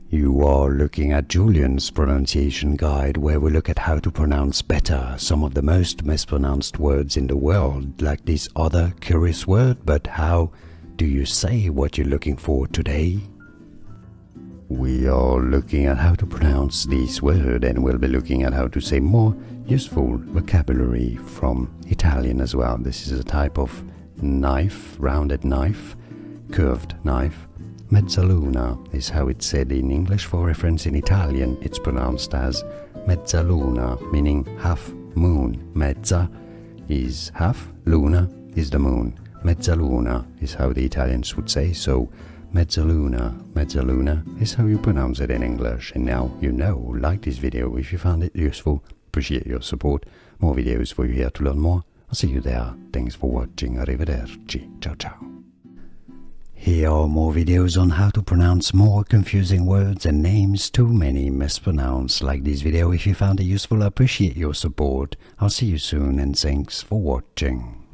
You are looking at Julian's pronunciation guide, where we look at how to pronounce better some of the most mispronounced words in the world, like this other curious word. But how do you say what you're looking for today? We are looking at how to pronounce this word, and we'll be looking at how to say more useful vocabulary from Italian as well. This is a type of knife, rounded knife, curved knife. Mezzaluna is how it's said in English. For reference, in Italian it's pronounced as Mezzaluna, meaning half moon. Mezza is half, luna is the moon. Mezzaluna is how the Italians would say, so Mezzaluna, Mezzaluna is how you pronounce it in English. And now you know. Like this video if you found it useful. Appreciate your support. More videos for you here to learn more. I'll see you there. Thanks for watching. Arrivederci. Ciao ciao. Here are more videos on how to pronounce more confusing words and names too many mispronounced. Like this video if you found it useful. I appreciate your support. I'll see you soon, and thanks for watching.